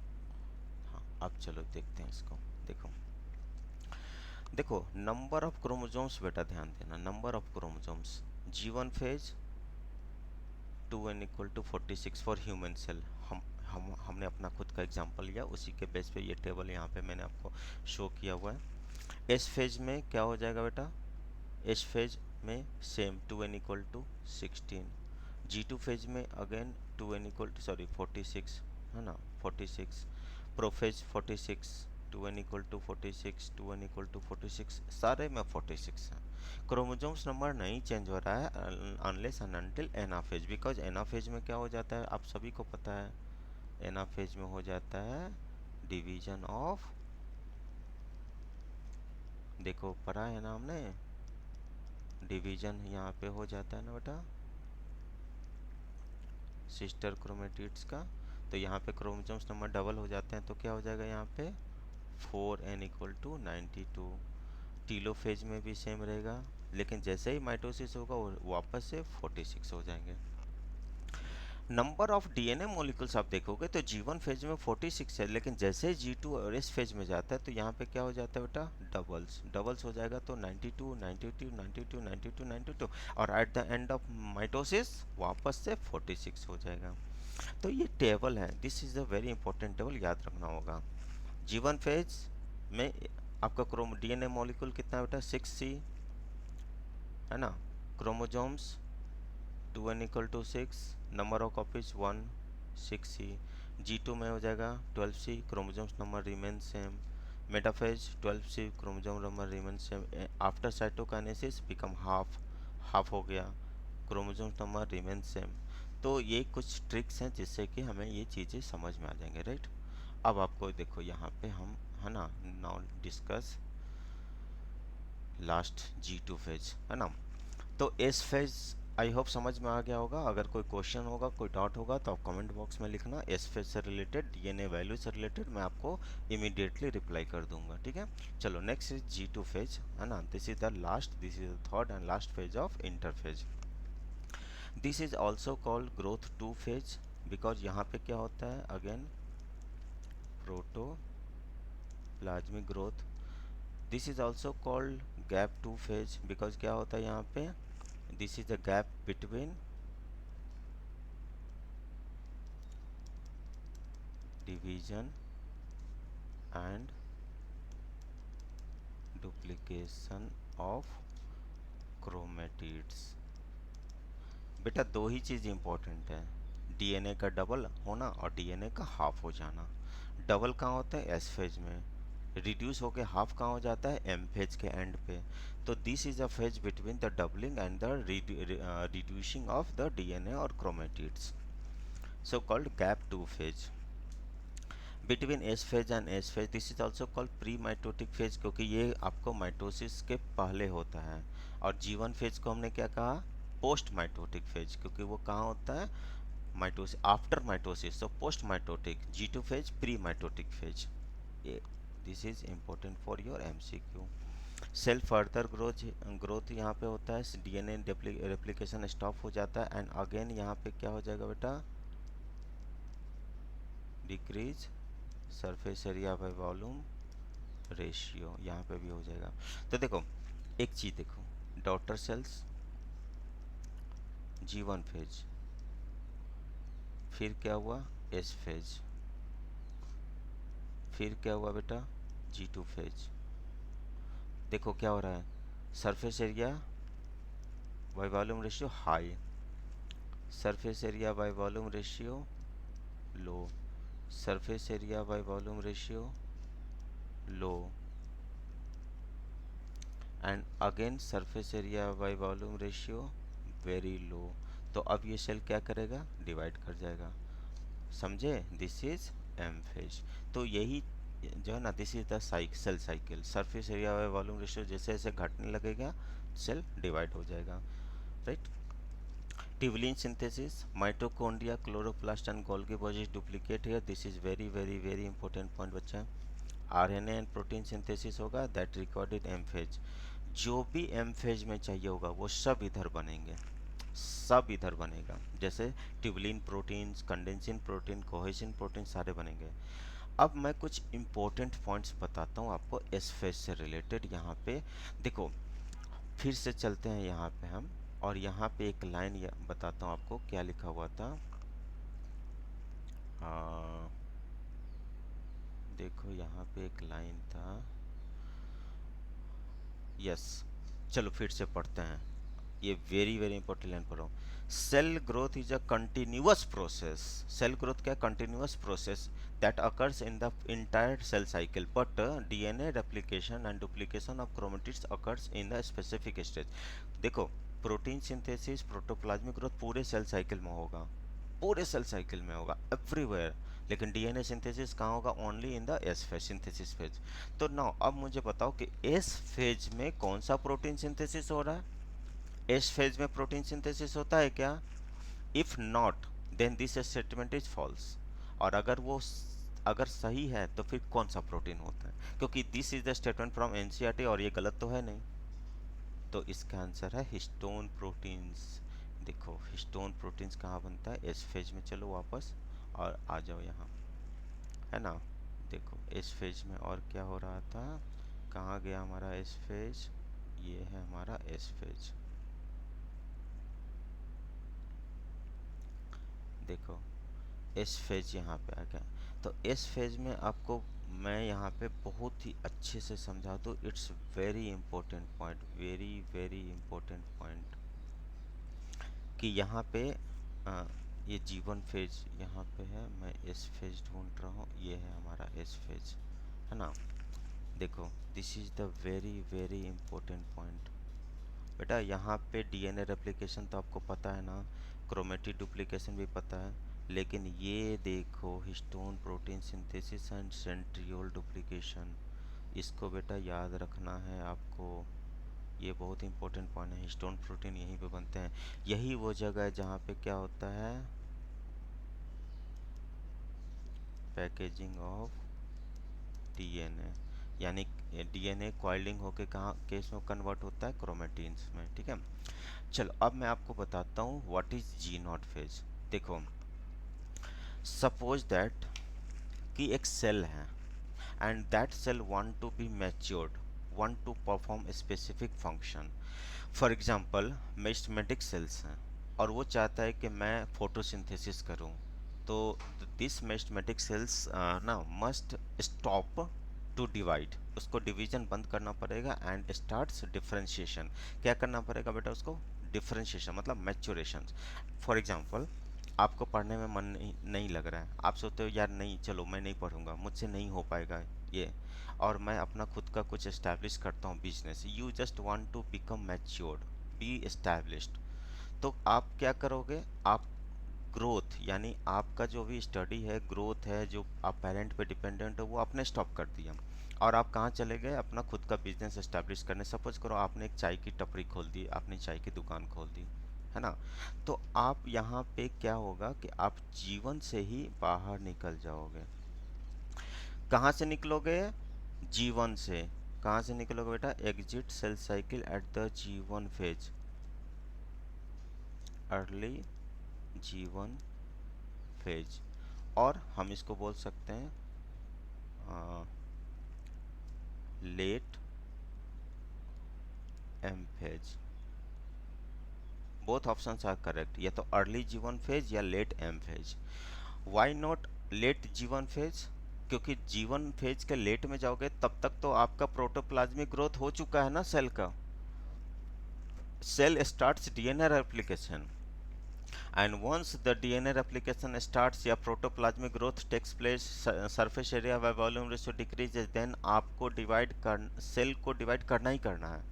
हाँ, अब चलो देखते हैं इसको। देखो देखो नंबर ऑफ क्रोमोसोम्स, बेटा ध्यान देना, number of chromosomes G1 phase 2n = 46 for human cell. हमने अपना खुद का एग्जांपल लिया, उसी के बेस पे ये टेबल यहाँ पे मैंने आपको शो किया हुआ है। एस फेज में क्या हो जाएगा बेटा? एस फेज में सेम 2n = 16। G2 फेज में अगेन 46, है ना, 46। प्रोफेज 46, 2n = 46, 2n = 46, सारे में 46 हैं। क्रोमोसोम्स नंबर नहीं चेंज हो रहा है unless and until anaphase, because anaphase में क्या हो जाता है आप सभी को पता है। एनाफेज में हो जाता है डिवीजन ऑफ, देखो पढ़ा है ना हमने, डिवीजन यहाँ पे हो जाता है ना बेटा सिस्टर क्रोमेटिड्स का। तो यहाँ पे क्रोमोसोम्स नंबर डबल हो जाते हैं, तो क्या हो जाएगा यहाँ पे 4n = 92। टीलोफेज में भी सेम रहेगा, लेकिन जैसे ही माइटोसिस होगा वो वापस से 46 हो जाएंगे। नंबर ऑफ डीएनए मॉलिक्यूल्स आप देखोगे तो G1 फेज में 46 है, लेकिन जैसे ही G2 और एस फेज में जाता है तो यहाँ पे क्या हो जाता है बेटा? डबल्स, डबल्स हो जाएगा तो 92, 92, 92, 92, 92, और eight the end of mitosis वापस से 46 हो जाएगा। तो ये टेबल है, this is a very important table, याद रखना होगा। G1 फेज में आपका क्रोम डीएनए मॉलिक्यूल कितना है बेटा? 6C, है ना। Chromosomes 2n = 6, number of copies 1, 6C। G2 में हो जाएगा 12C, chromosomes number remain same. Metaphase 12C, chromosome number remain same. After cytokinesis become half, half हो गया, क्रोमोजोम्स नंबर रिमेन सेम। तो ये कुछ ट्रिक्स हैं जिससे कि हमें ये चीज़ें समझ में आ जाएंगे, राइट। अब आपको देखो यहाँ पे हम, है ना, now discuss last G2 phase, है ना। तो एस फेज आई होप समझ में आ गया होगा। अगर कोई क्वेश्चन होगा, कोई डाउट होगा तो आप कमेंट बॉक्स में लिखना। एस फेज से रिलेटेड, डीएनए वैल्यू से रिलेटेड मैं आपको इमीडिएटली रिप्लाई कर दूंगा, ठीक है। चलो नेक्स्ट इज G2 फेज, है ना। This is the last, this is the third and last phase of interphase. This is also called growth 2 phase, because यहाँ पे क्या होता है again protoplasmic growth. This is also called gap 2 phase, because क्या होता है यहाँ पे, this is the gap between division and duplication of chromatids। बेटा दो ही चीज़ इंपॉर्टेंट है, डीएनए का डबल होना और डीएनए का हाफ हो जाना। डबल कहाँ होता है? एस फेज में। रिड्यूस होके हाफ कहाँ हो जाता है? एम फेज के एंड पे। तो this is a phase between the doubling and the reducing of the DNA और chromatids, so called gap 2 phase between S phase and S phase। This is also called pre mitotic phase, क्योंकि ये आपको माइटोसिस के पहले होता है। और G1 फेज को हमने क्या कहा? पोस्ट माइटोटिक फेज, क्योंकि वो कहाँ होता है? माइटोसिस, आफ्टर माइटोसिस, तो post mitotic. G2 phase pre mitotic phase. ये this is important for your MCQ। Cell further growth, growth यहाँ पे होता है, डीएनए रेप्लिकेशन स्टॉप हो जाता है, एंड अगेन यहाँ पे क्या हो जाएगा बेटा? Decrease surface area by volume ratio, यहाँ पे भी हो जाएगा। तो देखो एक चीज देखो, डॉटर सेल्स G1 फेज, फिर क्या हुआ? एस फेज, फिर क्या हुआ बेटा? G2 phase. देखो क्या हो रहा है, surface area by volume ratio high, surface area by volume ratio low, surface area by volume ratio low, and again surface area by volume ratio very low. तो अब ये सेल क्या करेगा? डिवाइड कर जाएगा, समझे। This is M phase. तो यही जो है ना, this is the cell cycle. Surface area by volume ratio जैसे जैसे घटने लगेगा सेल डिवाइड हो जाएगा, right. tubulin synthesis, mitochondria, chloroplast and golgi bodies duplicate here. This is very important point बच्चा. आरएनए एंड प्रोटीन सिंथेसिस होगा, दैट रिकॉर्डेड एम फेज. जो भी एम फेज में चाहिए होगा वो सब इधर बनेंगे, सब इधर बनेगा. जैसे ट्यूबलिन प्रोटीन्स, कंडेंसिन प्रोटीन, कोहेसिन प्रोटीन सारे बनेंगे. अब मैं कुछ इंपॉर्टेंट पॉइंट्स बताता हूँ आपको एस फेज से रिलेटेड. यहाँ पे देखो, फिर से चलते हैं यहाँ पे हम, और यहाँ पे एक लाइन बताता हूँ आपको क्या लिखा हुआ था. देखो यहाँ पे एक लाइन था. यस, चलो फिर से पढ़ते हैं. ये वेरी इंपॉर्टेंट लाइन पढ़ रहा हूँ. Cell growth is a continuous process. Cell growth क्या, continuous process that occurs in the entire cell cycle, but DNA replication and duplication of chromatids occurs in the specific stage. देखो, प्रोटीन सिंथेसिस, प्रोटोप्लाज्मिक ग्रोथ पूरे सेल साइकिल में होगा, पूरे सेल साइकिल में होगा, एवरीवेयर. लेकिन डीएनए सिंथेसिस कहाँ होगा, only in the S phase, synthesis phase. तो नाउ अब मुझे बताओ कि एस फेज में कौन सा प्रोटीन सिंथेसिस हो रहा है. एस फेज में प्रोटीन सिंथेसिस होता है क्या? If not, then this statement is false. और अगर सही है तो फिर कौन सा प्रोटीन होता है, क्योंकि this is the statement from NCERT और ये गलत तो है नहीं. तो इसका आंसर है हिस्टोन प्रोटीन्स. देखो हिस्टोन प्रोटीन्स कहाँ बनता है, एस फेज में. चलो वापस और आ जाओ यहाँ, है ना. देखो एस फेज में और क्या हो रहा था, कहाँ गया हमारा एस फेज, ये है हमारा एस फेज. देखो एस फेज यहाँ पे आ गया. तो एस फेज में आपको मैं यहाँ पे बहुत ही अच्छे से समझा दूँ. It's very important point, very important point, कि यहाँ पे ये जीवन फेज यहाँ पे है. मैं एस फेज ढूंढ रहा हूँ, ये है हमारा एस फेज, है ना. देखो this is the very important point. बेटा यहाँ पे डीएनए रेप्लिकेशन तो आपको पता है ना, क्रोमेटिड डुप्लीकेशन भी पता है, लेकिन ये देखो histone protein synthesis and centriole duplication, इसको बेटा याद रखना है आपको. ये बहुत इंपॉर्टेंट पॉइंट है. हिस्टोन प्रोटीन यहीं पे बनते हैं. यही वो जगह है जहाँ पे क्या होता है, पैकेजिंग ऑफ डीएनए, यानी डीएनए कॉइलिंग होके कहाँ केस में कन्वर्ट होता है, क्रोमेटिन्स में. ठीक है. चलो अब मैं आपको बताता हूँ what is G nought phase. देखो सपोज दैट कि एक सेल है and that cell want to be matured, want to perform specific function. For example meristematic cells हैं और वो चाहता है कि मैं फोटोसिंथेसिस करूं. तो दिस मेस्टमेटिक सेल्स ना मस्ट स्टॉप टू डिवाइड, उसको डिवीजन बंद करना पड़ेगा एंड स्टार्ट्स डिफरेंशिएशन. क्या करना पड़ेगा बेटा उसको, डिफरेंशिएशन मतलब मैच्योरेशन. फॉर एग्जांपल आपको पढ़ने में मन नहीं लग रहा है, आप सोचते हो यार नहीं चलो मैं नहीं पढ़ूंगा, मुझसे नहीं हो पाएगा ये, और मैं अपना खुद का कुछ एस्टैब्लिश करता हूँ business. You just want to become matured, be established. तो आप क्या करोगे, आप ग्रोथ यानी आपका जो भी स्टडी है, ग्रोथ है, जो आप पेरेंट पे डिपेंडेंट हो वो आपने स्टॉप कर दिया और आप कहाँ चले गए, अपना खुद का बिजनेस एस्टैब्लिश करने. सपोज करो आपने एक चाय की टपरी खोल दी, आपने चाय की दुकान खोल दी, है ना. तो आप यहाँ पे क्या होगा कि आप जीवन से ही बाहर निकल जाओगे. कहाँ से निकलोगे, जीवन से. कहाँ से निकलोगे बेटा, exit cell cycle at the G one phase, early G one phase. और हम इसको बोल सकते हैं late M phase. Both options are correct, या तो अर्ली जीवन फेज या late M phase. Why not late G one phase, क्योंकि जीवन फेज के लेट में जाओगे तब तक तो आपका प्रोटोप्लाज्मिक ग्रोथ हो चुका है ना सेल का. Cell starts DNA replication and once the DNA replication starts या protoplasmic growth takes place, surface area by volume ratio decreases, then आपको डिवाइड कर सेल को डिवाइड करना ही करना है,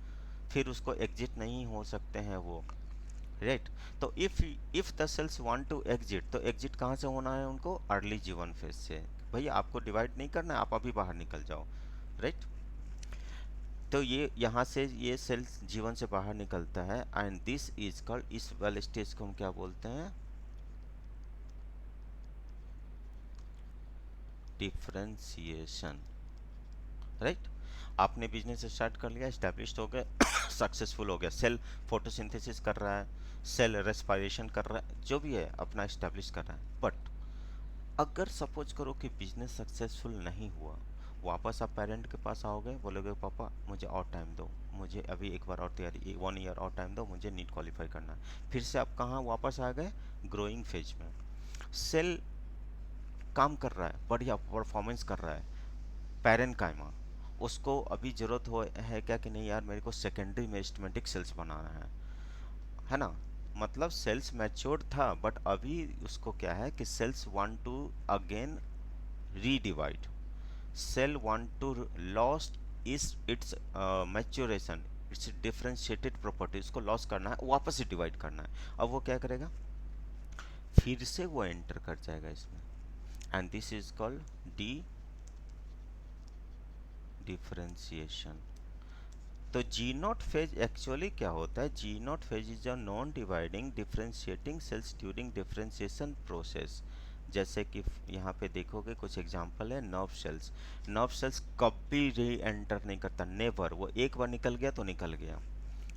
फिर उसको एग्जिट नहीं हो सकते हैं वो, राइट. तो if the cells want to exit, तो एग्जिट कहाँ से होना है उनको, अर्ली जीवन फेज से. भैया आपको डिवाइड नहीं करना है, आप अभी बाहर निकल जाओ, राइट. तो ये यहाँ से ये सेल जीवन से बाहर निकलता है, एंड दिस इज कॉल्ड, इस वाले स्टेज को हम क्या बोलते हैं, डिफरेंशिएशन। राइट। आपने बिजनेस स्टार्ट कर लिया, एस्टेब्लिश हो गया, सक्सेसफुल हो गया, सेल फोटोसिंथेसिस कर रहा है, सेल रेस्पिरेशन कर रहा है, जो भी है अपना एस्टेब्लिश कर रहा है। बट अगर सपोज करो कि बिजनेस सक्सेसफुल नहीं हुआ, वापस आप पेरेंट के पास आओगे, बोलोगे पापा मुझे और टाइम दो, मुझे अभी एक बार और तैयारी, 1 ईयर और टाइम दो, मुझे नीट क्वालिफाई करना है। फिर से आप कहाँ वापस आ गए, ग्रोइंग फेज में। सेल काम कर रहा है, बढ़िया परफॉर्मेंस कर रहा है, पेरेंट का है, उसको अभी जरूरत हो है क्या कि नहीं यार मेरे को सेकेंडरी में सिस्टमेटिक सेल्स बनाना है ना। मतलब सेल्स मैच्योर्ड था, बट अभी उसको क्या है कि cells want to again redivide, cell want to lost is its maturation, its differentiated property, उसको लॉस करना है, वापस से डिवाइड करना है। अब वो क्या करेगा, फिर से वो एंटर कर जाएगा इसमें, and this is called dedifferentiation. तो जी नॉट फेज एक्चुअली क्या होता है, G nought phase is a non dividing differentiating cells during differentiation process. जैसे कि यहाँ पे देखोगे कुछ एग्जांपल है, नर्व सेल्स, नर्व सेल्स कभी री एंटर नहीं करता, नेवर, वो एक बार निकल गया तो निकल गया,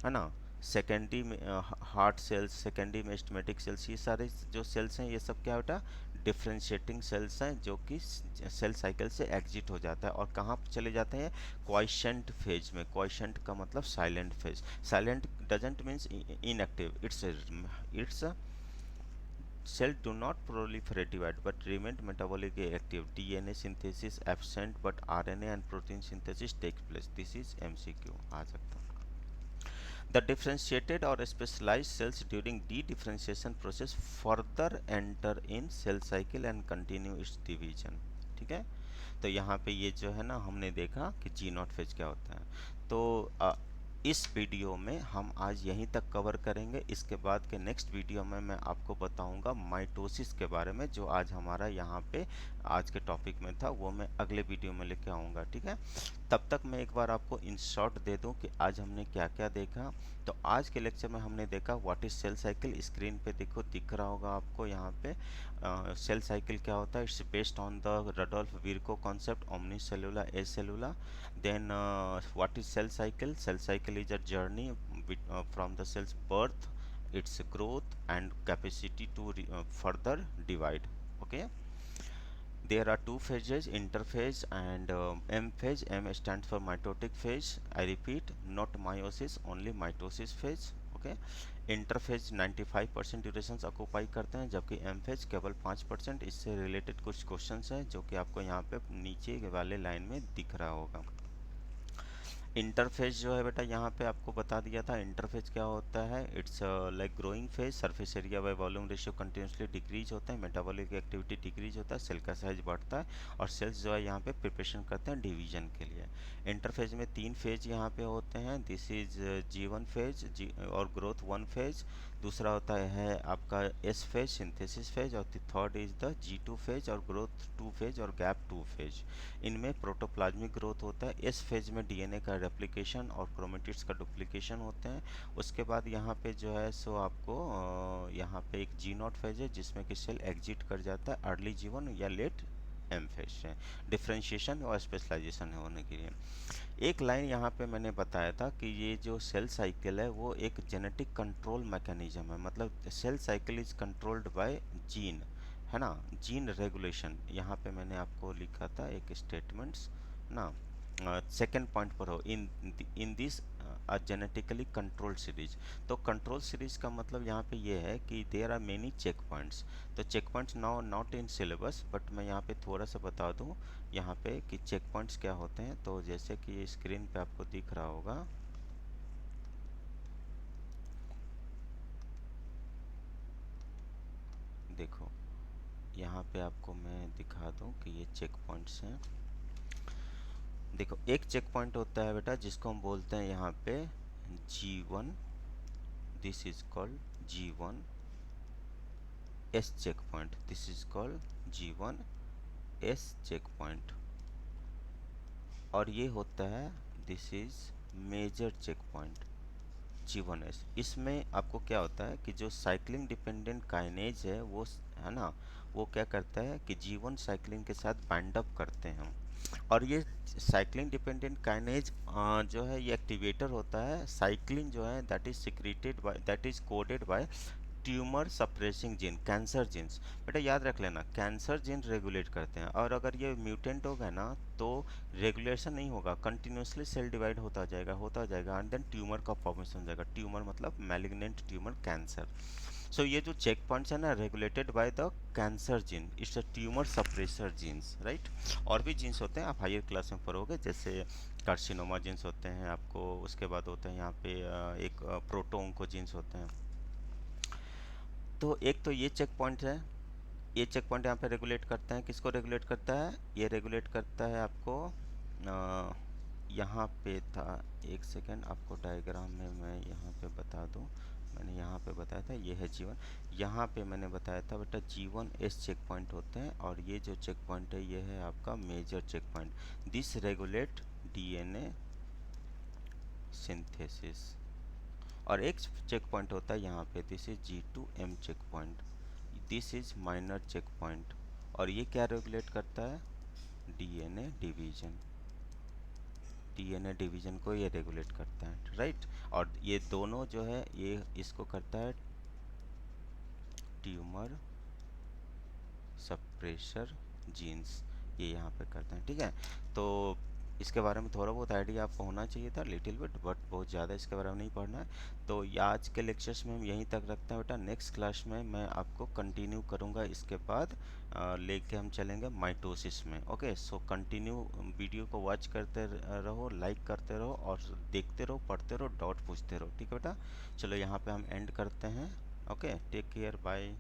है ना। सेकेंडरी में हार्ट सेल्स, सेकेंडरी में स्टमेटिक सेल्स, ये सारे जो सेल्स हैं ये सब क्या बेटा, डिफरेंशिएटिंग सेल्स हैं, जो कि सेल साइकिल से एग्जिट हो जाता है और कहाँ चले जाते हैं, क्वाइशेंट फेज में। क्वाइशेंट का मतलब silent phase, silent doesn't means inactive, it's cell do not proliferate divide but remain metabolically active, DNA synthesis absent but RNA and protein synthesis takes place, this is MCQ आ सकता है। The differentiated or specialized cells during de-differentiation process further enter in cell cycle and continue its division। ठीक है। तो यहाँ पे ये जो है ना हमने देखा कि जी नॉट फेज क्या होता है। तो इस वीडियो में हम आज यहीं तक कवर करेंगे। इसके बाद के नेक्स्ट वीडियो में मैं आपको बताऊंगा माइटोसिस के बारे में, जो आज हमारा यहाँ पे आज के टॉपिक में था, वो मैं अगले वीडियो में लेके आऊँगा। ठीक है। तब तक मैं एक बार आपको इन शॉर्ट दे दूं कि आज हमने क्या क्या देखा। तो आज के लेक्चर में हमने देखा what is cell cycle, screen पे देखो दिख रहा होगा आपको यहाँ पे। सेल साइकिल क्या होता है, it's based on the Rudolf Virchow concept omnis cellula e cellula. Then what is cell cycle, cell cycle is a journey from the cell's birth, its growth and capacity to further divide। Okay, there are two phases, interphase and M phase. M stands for mitotic phase. I repeat, not meiosis, only mitosis phase. Okay, interphase 95% duration occupy करते हैं, जबकि एम फेज केवल 5%। इससे रिलेटेड कुछ क्वेश्चंस हैं जो कि आपको यहाँ पे नीचे वाले लाइन में दिख रहा होगा। इंटरफेस जो है बेटा यहाँ पे आपको बता दिया था, इंटरफेस क्या होता है, it's like growing phase, surface area by volume ratio continuously decrease होता है, मेटाबॉलिक एक्टिविटी डिक्रीज होता है, सेल का साइज बढ़ता है और सेल्स जो है यहाँ पे प्रिपरेशन करते हैं डिवीजन के लिए। इंटरफेज में 3 फेज यहाँ पे होते हैं, दिस इज G1 फेज और ग्रोथ 1 फेज। दूसरा होता है आपका एस फेज, सिंथेसिस फेज, और third is the G2 phase और ग्रोथ 2 फेज और गैप 2 फेज। इनमें प्रोटोप्लाज्मिक ग्रोथ होता है, इस फेज में डीएनए का रेप्लिकेशन और क्रोमेटिड्स का डुप्लीकेशन होते हैं। उसके बाद यहाँ पे जो है सो आपको यहाँ पे एक जी नॉट फेज है जिसमें कि सेल एग्जिट कर जाता है अर्ली जीवन या लेट एम फेज से, डिफ्रेंशिएशन और स्पेशलाइजेशन होने के लिए। एक लाइन यहाँ पे मैंने बताया था कि ये जो सेल साइकिल है वो एक जेनेटिक कंट्रोल मैकेनिज्म है, मतलब cell cycle is controlled by gene, है ना, जीन रेगुलेशन। यहाँ पे मैंने आपको लिखा था एक स्टेटमेंट्स ना, सेकेंड पॉइंट पर हो, in this a genetically controlled series. तो कंट्रोल सीरीज का मतलब यहाँ पे ये है कि there are many check points. तो check points now not in syllabus, but मैं यहाँ पे थोड़ा सा बता दूँ यहाँ पे कि चेक पॉइंट्स क्या होते हैं। तो जैसे कि ये स्क्रीन पे आपको दिख रहा होगा, देखो यहाँ पे आपको मैं दिखा दूँ कि ये चेक पॉइंट्स हैं। देखो एक चेक पॉइंट होता है बेटा जिसको हम बोलते हैं यहाँ पे G1, this is called G1 S check point, this is called G1 S check point. और ये होता है this is major check point G1S। इसमें आपको क्या होता है कि जो साइक्लिंग डिपेंडेंट काइनेज है वो है ना, वो क्या करता है कि G1 साइक्लिंग के साथ बाइंड अप करते हैं हम। और ये साइक्लिंग डिपेंडेंट काइनेज जो है ये एक्टिवेटर होता है। साइक्लिन जो है that is secreted by, that is coded by tumour suppressing gene, cancer genes. बेटा याद रख लेना, कैंसर जीन रेगुलेट करते हैं, और अगर ये म्यूटेंट हो गया ना तो रेगुलेशन नहीं होगा, कंटिन्यूसली सेल डिवाइड होता जाएगा एंड देन ट्यूमर का फॉर्मेशन हो जाएगा। ट्यूमर मतलब मैलिग्नेंट ट्यूमर, कैंसर। सो ये जो चेक पॉइंट्स है ना, regulated by the cancer gene, it's a tumour suppressor jeans, right. और भी जीन्स होते हैं, आप हायर क्लास में पढ़ोगे, जैसे कार्सिनोमा जीन्स होते हैं आपको, उसके बाद होते हैं यहाँ पे एक प्रोटोन्को जीन्स होते हैं। तो एक तो ये चेक पॉइंट है, ये चेक पॉइंट यहाँ पे रेगुलेट करते हैं, किसको रेगुलेट करता है, ये रेगुलेट करता है आपको यहाँ पे था, एक सेकेंड आपको डायग्राम में मैं यहाँ पे बता दूँ। मैंने यहाँ पे बताया था ये है G1, यहाँ पे मैंने बताया था बेटा G1S चेक पॉइंट होते हैं, और ये जो चेक पॉइंट है ये है आपका major check point. This regulate DNA synthesis. और एक चेक पॉइंट होता है यहाँ पे, this is G2M check point, this is minor check point. और ये क्या रेगुलेट करता है, डीएनए डिवीजन, डीएनए डिवीजन को ये रेगुलेट करता है, राइट। और ये दोनों जो है ये इसको करता है ट्यूमर सप्रेशर जीन्स, ये यहाँ पे करते हैं, ठीक है। तो इसके बारे में थोड़ा बहुत आइडिया आपको होना चाहिए था, लिटिल बिट, बट बहुत ज़्यादा इसके बारे में नहीं पढ़ना है। तो आज के लेक्चर्स में हम यहीं तक रखते हैं बेटा, नेक्स्ट क्लास में मैं आपको कंटिन्यू करूँगा, इसके बाद लेके हम चलेंगे माइटोसिस में। ओके, सो कंटिन्यू वीडियो को वॉच करते रहो, लाइक करते रहो, और देखते रहो, पढ़ते रहो, डाउट पूछते रहो, ठीक है बेटा। चलो यहाँ पे हम एंड करते हैं। Okay, take care, bye.